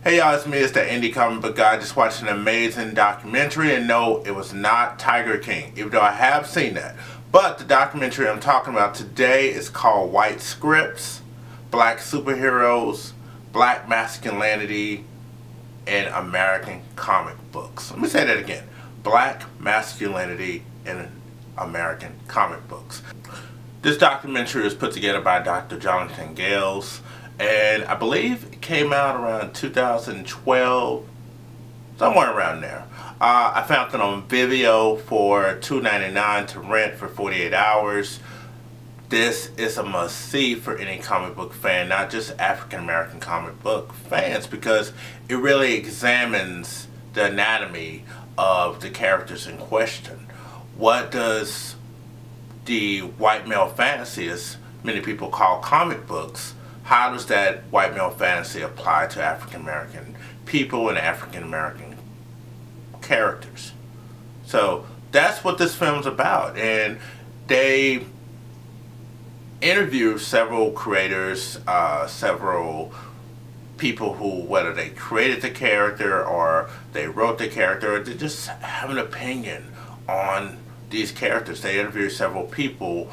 Hey y'all, it's me, it's the indie comic book guy, just watched an amazing documentary, and no, it was not Tiger King, even though I have seen that. But the documentary I'm talking about today is called White Scripts, Black Superheroes, Black Masculinity, and American Comic Books. Let me say that again. Black Masculinity and American Comic Books. This documentary was put together by Dr. Jonathan Gayles, and I believe it came out around 2012, somewhere around there. I found it on Vimeo for $2.99 to rent for 48 hours. This is a must-see for any comic book fan, not just African American comic book fans, because it really examines the anatomy of the characters in question. What does the white male fantasy, as many people call comic books, how does that white male fantasy apply to African American people and African American characters? So that's what this film's about, and they interview several creators, several people who, whether they created the character or they wrote the character, or they just have an opinion on these characters. They interviewed several people.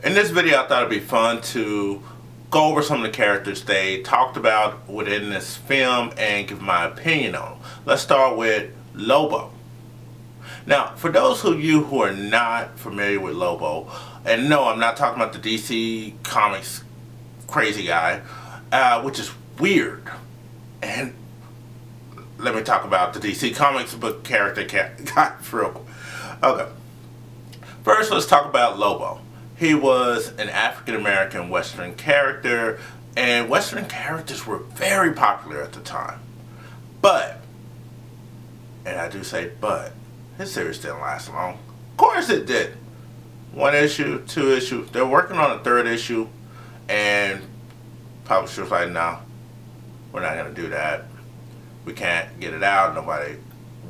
In this video, I thought it'd be fun to go over some of the characters they talked about within this film and give my opinion on them. Let's start with Lobo. Now, for those of you who are not familiar with Lobo, and no, I'm not talking about the DC Comics crazy guy, which is weird. And let me talk about the DC Comics book character guy for real quick. Okay. First, let's talk about Lobo. He was an African American Western character, and Western characters were very popular at the time. But, and I do say but, his series didn't last long. Of course it did. 1 issue, 2 issues. They're working on a 3rd issue, and publishers like, no, we're not going to do that. We can't get it out. Nobody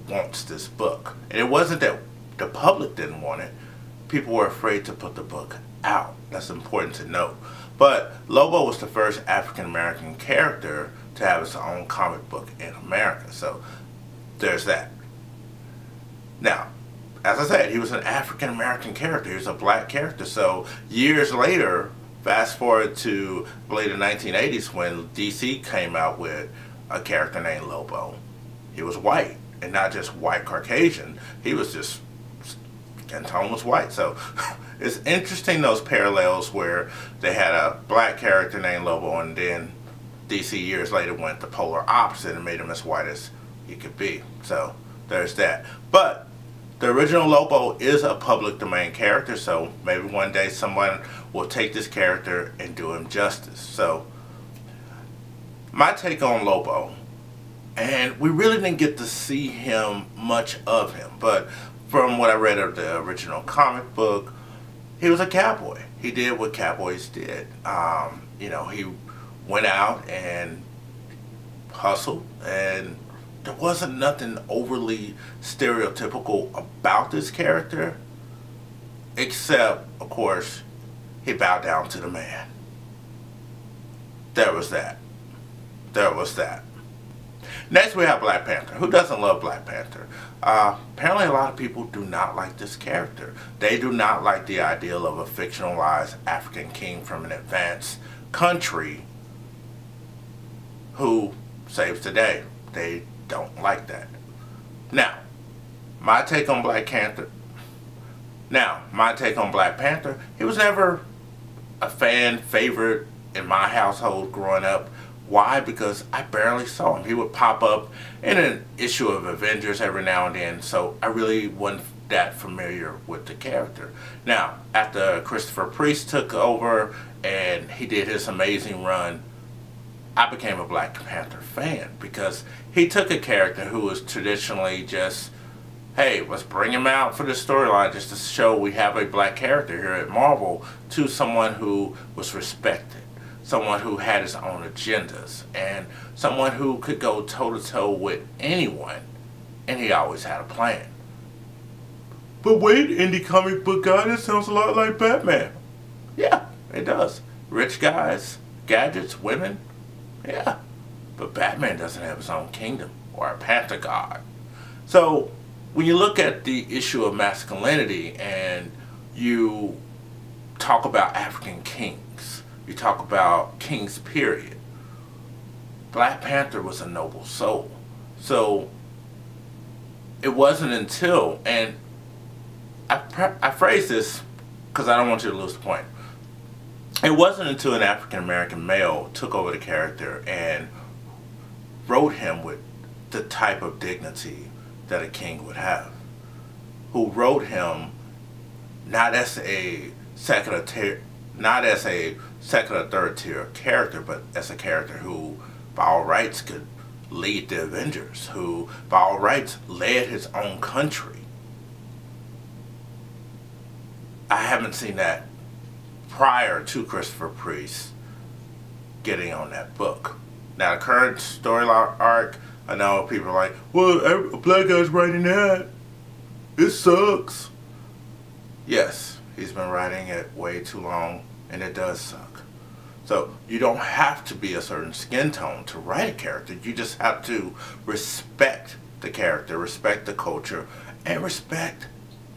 wants this book. And it wasn't that the public didn't want it. People were afraid to put the book out. That's important to note. But Lobo was the first African American character to have his own comic book in America. So there's that. Now, as I said, he was an African American character. He was a black character. So years later, fast forward to, I believe, the 1980s, when DC came out with a character named Lobo. He was white, and not just white Caucasian. He was just, and tone was white. So it's interesting, those parallels where they had a black character named Lobo, and then DC years later went the polar opposite and made him as white as he could be. So there's that. But the original Lobo is a public domain character, so maybe one day someone will take this character and do him justice. So my take on Lobo, and we really didn't get to see him, much of him, but from what I read of the original comic book, he was a cowboy. He did what cowboys did. You know, he went out and hustled, and there wasn't nothing overly stereotypical about this character, except, of course, he bowed down to the man. There was that. There was that. Next, we have Black Panther. Who doesn't love Black Panther? Apparently, a lot of people do not like this character. They do not like the ideal of a fictionalized African king from an advanced country who saves the day. They don't like that. Now, my take on Black Panther. He was never a fan favorite in my household growing up. Why? Because I barely saw him. He would pop up in an issue of Avengers every now and then, so I really wasn't that familiar with the character. Now, after Christopher Priest took over and he did his amazing run, I became a Black Panther fan, because he took a character who was traditionally just, hey, let's bring him out for the storyline just to show we have a black character here at Marvel, to someone who was respected, someone who had his own agendas, and someone who could go toe-to-toe with anyone, and he always had a plan. But wait, indie comic book guy, this sounds a lot like Batman. Yeah, it does. Rich guys, gadgets, women. Yeah, But Batman doesn't have his own kingdom or a Panther god. So when you look at the issue of masculinity and you talk about African kings, you talk about kings period, Black Panther was a noble soul. So it wasn't until, and I phrase this because I don't want you to lose the point. It wasn't until an African American male took over the character and wrote him with the type of dignity that a king would have, who wrote him not as a second or third tier character, but as a character who by all rights could lead the Avengers, who by all rights led his own country. I haven't seen that prior to Christopher Priest getting on that book. Now the current storyline arc, I know people are like, well, a black guy's writing that. It sucks. Yes, he's been writing it way too long, and it does suck. So you don't have to be a certain skin tone to write a character. You just have to respect the character, respect the culture, and respect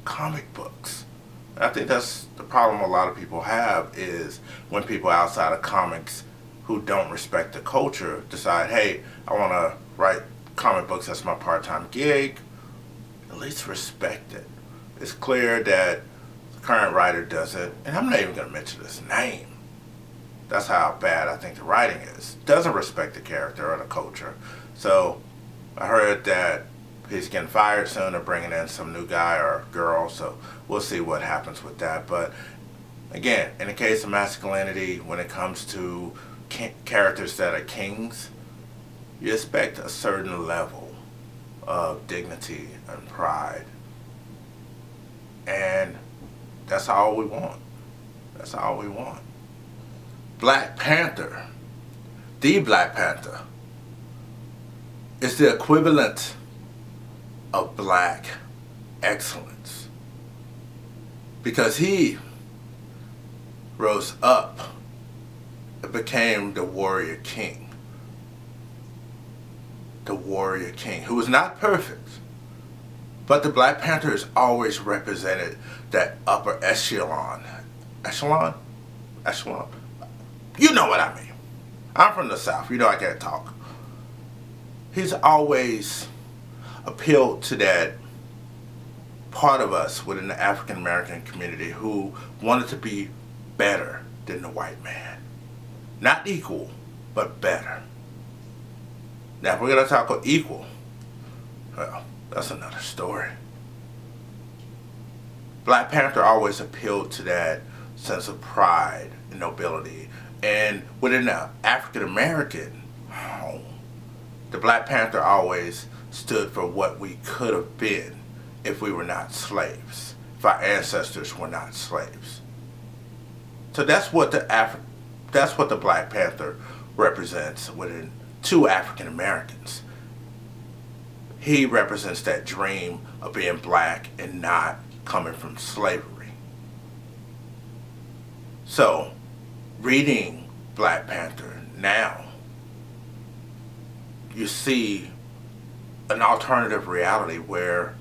comic books. I think that's the problem a lot of people have, is when people outside of comics who don't respect the culture decide, hey, I want to write comic books, that's my part-time gig. At least respect it. It's clear that the current writer doesn't, and I'm not even going to mention his name. That's how bad I think the writing is. Doesn't respect the character or the culture. So I heard that he's getting fired soon or bringing in some new guy or girl, so we'll see what happens with that. But again, in the case of masculinity, when it comes to characters that are kings, you expect a certain level of dignity and pride. And that's all we want. That's all we want. Black Panther, the Black Panther, is the equivalent of black excellence, because he rose up and became the warrior king. The warrior king, who was not perfect, but the Black Panther has always represented that upper echelon. Echelon? You know what I mean. I'm from the South, you know I can't talk. He's always appealed to that part of us within the African American community who wanted to be better than the white man. Not equal, but better. Now if we're going to talk about equal, well, that's another story. Black Panther always appealed to that sense of pride and nobility. And within the African American home, the Black Panther always stood for what we could have been if we were not slaves, if our ancestors were not slaves. So that's what the Black Panther represents within two African Americans. He represents that dream of being black and not coming from slavery. So, reading Black Panther now, you see an alternative reality where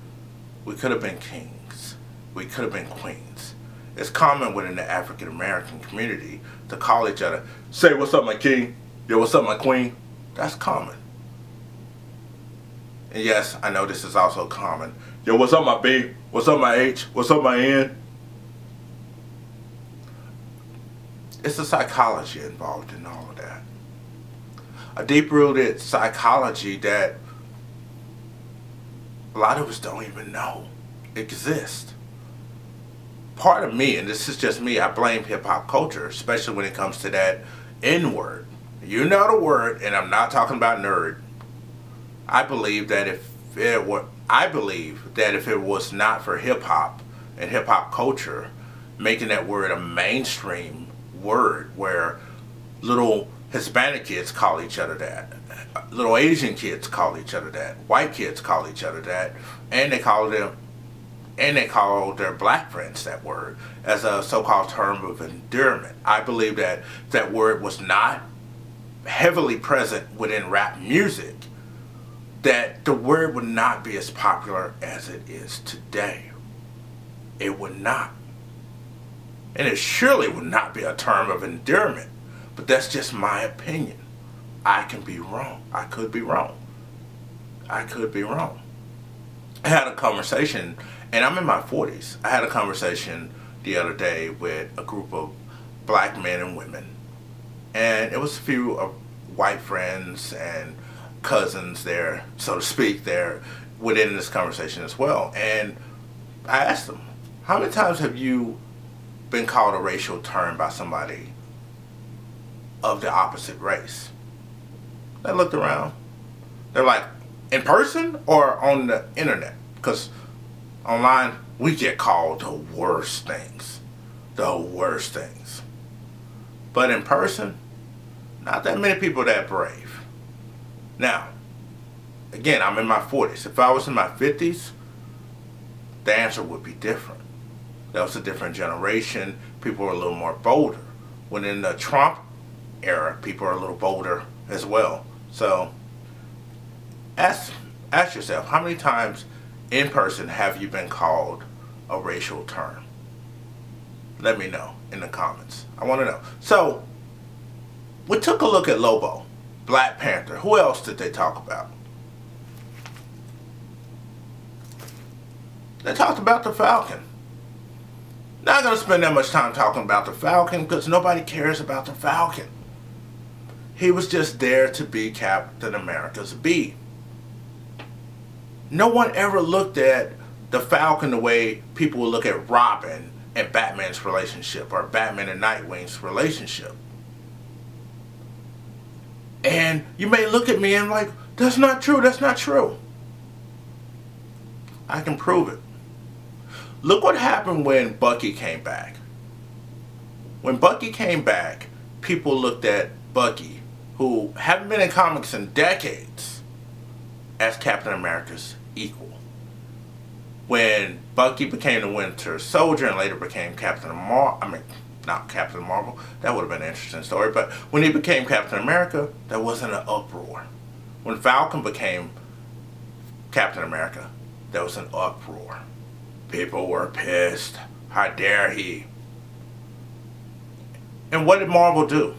we could have been kings, we could have been queens. It's common within the African American community to call each other, say what's up my king, yo what's up my queen. That's common. And yes, I know this is also common. Yo, what's up my B? What's up my H? What's up my N? It's the psychology involved in all of that. A deep-rooted psychology that a lot of us don't even know exists. Part of me, and this is just me, I blame hip-hop culture, especially when it comes to that N-word. You know the word, and I'm not talking about nerd. I believe that if it was not for hip-hop and hip-hop culture making that word a mainstream word where little Hispanic kids call each other that, little Asian kids call each other that, white kids call each other that, and they call their black friends that word as a so-called term of endearment. I believe that that word was not heavily present within rap music, that the word would not be as popular as it is today. It would not. And it surely would not be a term of endearment. But that's just my opinion. I can be wrong. I could be wrong. I could be wrong. I had a conversation, and I'm in my 40s. I had a conversation the other day with a group of black men and women. And it was a few white friends and cousins there, so to speak, there within this conversation as well. And I asked them, how many times have you been called a racial term by somebody of the opposite race? They looked around. They're like, in person or on the internet? Because online, we get called the worst things. The worst things. But in person, not that many people that brave. Now, again, I'm in my 40s. If I was in my 50s, the answer would be different. That was a different generation. People were a little more bolder. When in the Trump era, people are a little bolder as well. So, ask yourself, how many times in person have you been called a racial term? Let me know in the comments. I want to know. So, we took a look at Lobo, Black Panther. Who else did they talk about? They talked about the Falcon. Not going to spend that much time talking about the Falcon because nobody cares about the Falcon. He was just there to be Captain America's bee. No one ever looked at the Falcon the way people would look at Robin and Batman's relationship, or Batman and Nightwing's relationship. And you may look at me and like, that's not true, that's not true. I can prove it. Look what happened when Bucky came back. When Bucky came back, people looked at Bucky, who haven't been in comics in decades, as Captain America's equal. When Bucky became the Winter Soldier and later became Captain Marvel, not Captain Marvel, that would have been an interesting story, but when he became Captain America, there wasn't an uproar. When Falcon became Captain America, there was an uproar. People were pissed. How dare he? And what did Marvel do?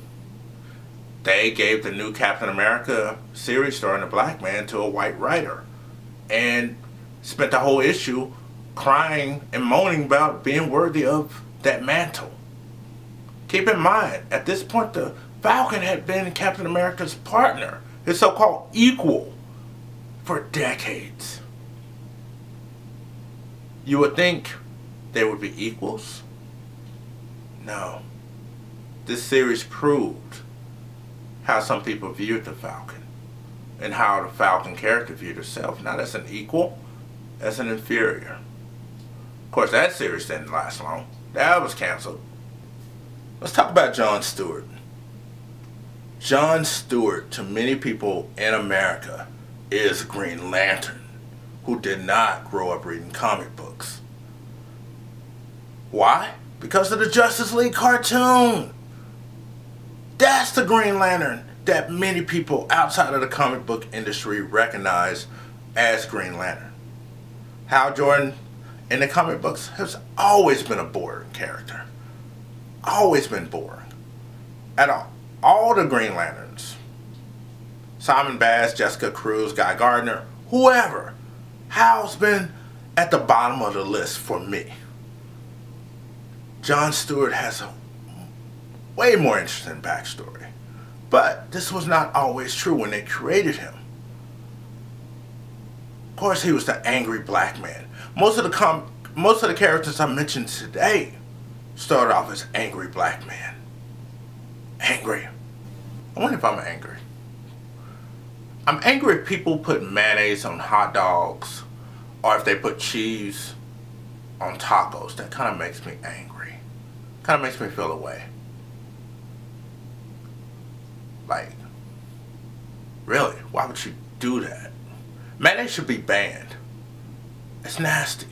They gave the new Captain America series starring a black man to a white writer and spent the whole issue crying and moaning about being worthy of that mantle. Keep in mind, at this point, the Falcon had been Captain America's partner, his so-called equal, for decades. You would think they would be equals? No. This series proved how some people viewed the Falcon and how the Falcon character viewed herself, not as an equal, as an inferior. Of course, that series didn't last long. That was canceled. Let's talk about Jon Stewart. Jon Stewart, to many people in America, is Green Lantern, who did not grow up reading comic books. Why? Because of the Justice League cartoon. That's the Green Lantern that many people outside of the comic book industry recognize as Green Lantern. Hal Jordan in the comic books has always been a boring character. Always been boring. At all the Green Lanterns, Simon Bass, Jessica Cruz, Guy Gardner, whoever, Hal's been at the bottom of the list for me. Jon Stewart has a way more interesting backstory. But this was not always true when they created him. Of course, he was the angry black man. Most of the characters I mentioned today started off as angry black man. Angry. I wonder if I'm angry. I'm angry if people put mayonnaise on hot dogs or if they put cheese on tacos. That kind of makes me angry. Kind of makes me feel away. Like, really? Why would you do that? Mayonnaise should be banned. It's nasty.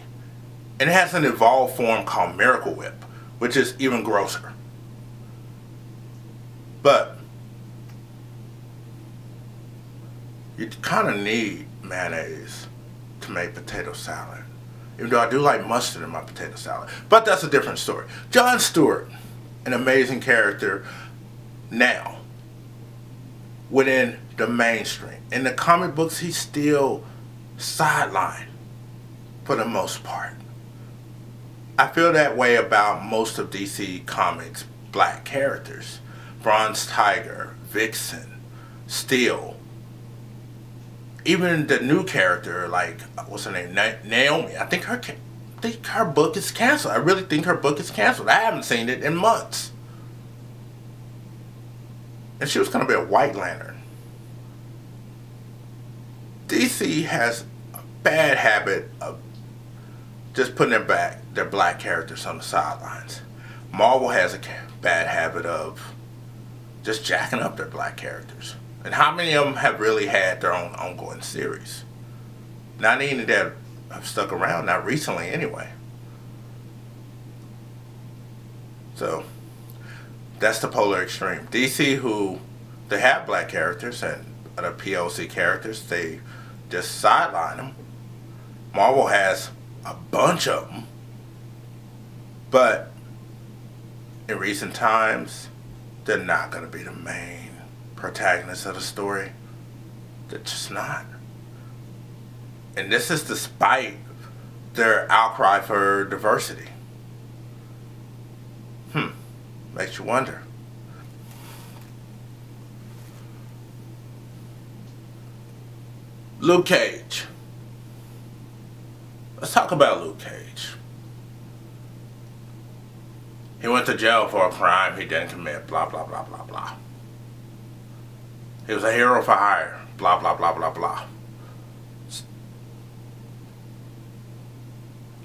And it has an evolved form called Miracle Whip, which is even grosser. But You kind of need mayonnaise to make potato salad. Even though I do like mustard in my potato salad. But that's a different story. Jon Stewart, an amazing character now within the mainstream. In the comic books, he's still sidelined for the most part. I feel that way about most of DC Comics' black characters. Bronze Tiger, Vixen, Steel. Even the new character, like, what's her name, Naomi. I think her book is canceled. I really think her book is canceled. I haven't seen it in months. And she was going to be a White Lantern. DC has a bad habit of just putting their black characters on the sidelines. Marvel has a bad habit of just jacking up their black characters. And how many of them have really had their own ongoing series? Not any that have stuck around, not recently anyway. So, that's the polar extreme. DC, who they have black characters and other POC characters, they just sideline them. Marvel has a bunch of them. But in recent times, they're not going to be the main protagonists of the story. They're just not. And this is despite their outcry for diversity. Makes you wonder. Luke Cage. Let's talk about Luke Cage. He went to jail for a crime he didn't commit, blah, blah, blah, blah, blah. He was a hero for hire, blah, blah, blah, blah, blah.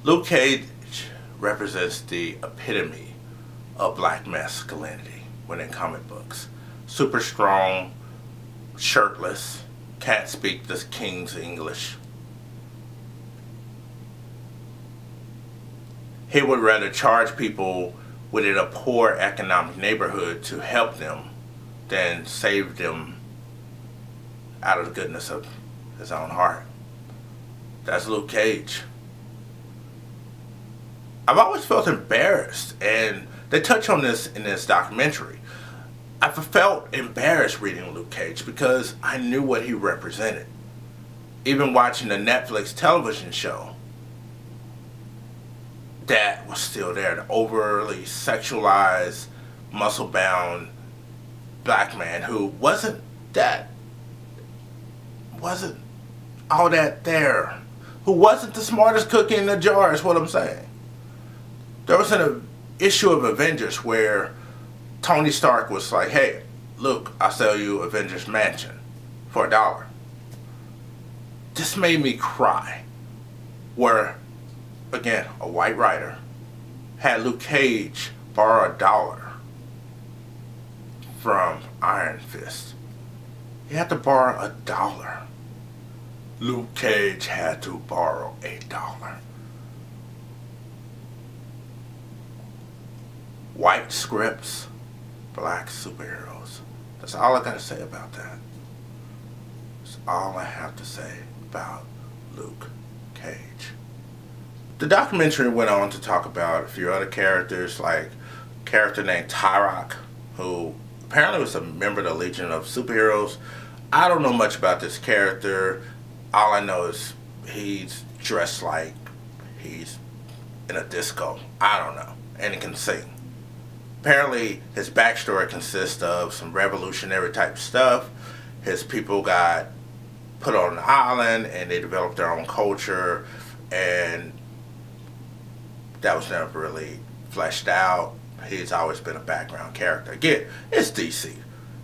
Luke Cage represents the epitome of black masculinity within comic books. Super strong, shirtless, can't speak the king's English. He would rather charge people within a poor economic neighborhood to help them than save them out of the goodness of his own heart. That's Luke Cage. I've always felt embarrassed, and they touch on this in this documentary. I felt embarrassed reading Luke Cage because I knew what he represented. Even watching the Netflix television show, that was still there. The overly sexualized, muscle-bound black man who wasn't all that there. Who wasn't the smartest cookie in the jar is what I'm saying. There was an issue of Avengers where Tony Stark was like, hey, Luke, I'll sell you Avengers Mansion for $1. This made me cry. Where, again, a white writer had Luke Cage borrow $1 from Iron Fist. He had to borrow $1. Luke Cage had to borrow $1. White scripts, black superheroes. That's all I gotta say about that. That's all I have to say about Luke Cage. The documentary went on to talk about a few other characters, like a character named Tyrok, who apparently was a member of the Legion of Superheroes. I don't know much about this character. All I know is he's dressed like he's in a disco. I don't know. And he can sing. Apparently, his backstory consists of some revolutionary type stuff. His people got put on an island and they developed their own culture, and that was never really fleshed out. He's always been a background character. Again, it's DC.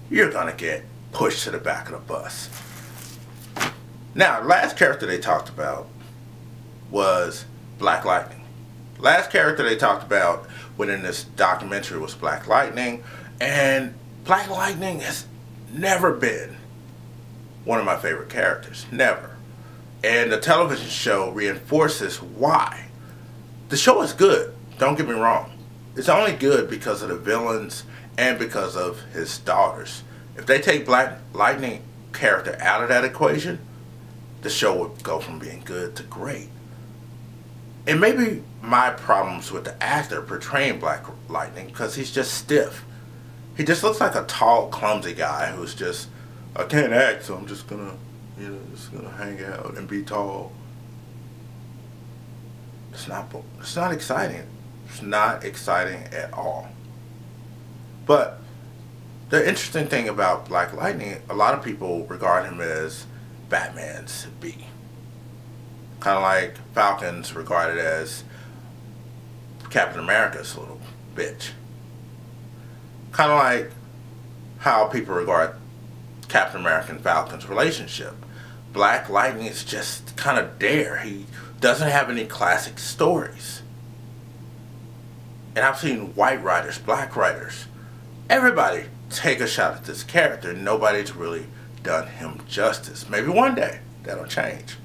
You're gonna get pushed to the back of the bus. Now, the last character they talked about was Black Lightning. Last character they talked about within this documentary was Black Lightning, and Black Lightning has never been one of my favorite characters. Never. And the television show reinforces why. The show is good, don't get me wrong. It's only good because of the villains and because of his daughters. If they take Black Lightning character out of that equation, the show would go from being good to great. And maybe my problems with the actor portraying Black Lightning, because he's just stiff. He just looks like a tall, clumsy guy who's just, I can't act, so I'm just gonna, just gonna hang out and be tall. It's not exciting. It's not exciting at all. But the interesting thing about Black Lightning, a lot of people regard him as Batman's B. Kind of like Falcon's regarded as Captain America's little bitch. Kind of like how people regard Captain America and Falcon's relationship. Black Lightning is just kind of there. He doesn't have any classic stories. And I've seen white writers, black writers, everybody take a shot at this character. Nobody's really done him justice. Maybe one day that'll change.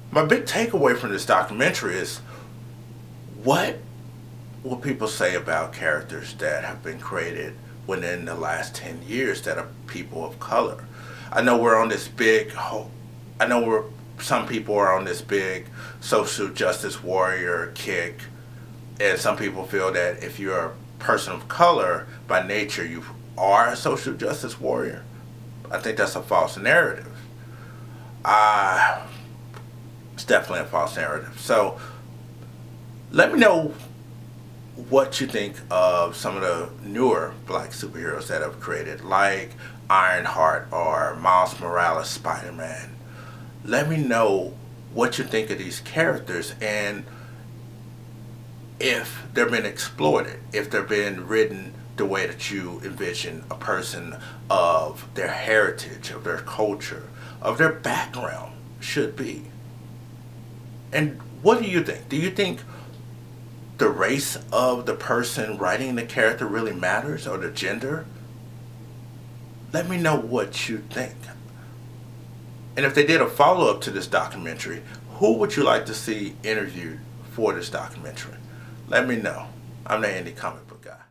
My big takeaway from this documentary is, what will people say about characters that have been created within the last 10 years that are people of color? I know we're on this big, some people are on this big social justice warrior kick, and some people feel that if you're a person of color, by nature you are a social justice warrior. I think that's a false narrative. It's definitely a false narrative. So let me know what you think of some of the newer black superheroes that have created, like Ironheart or Miles Morales Spider-Man. Let me know what you think of these characters, and if they've been exploited, if they've been written the way that you envision a person of their heritage, of their culture, of their background should be. And what do you think? Do you think the race of the person writing the character really matters, or the gender? Let me know what you think. And if they did a follow-up to this documentary, who would you like to see interviewed for this documentary? Let me know. I'm the Indie Comic Book Guy.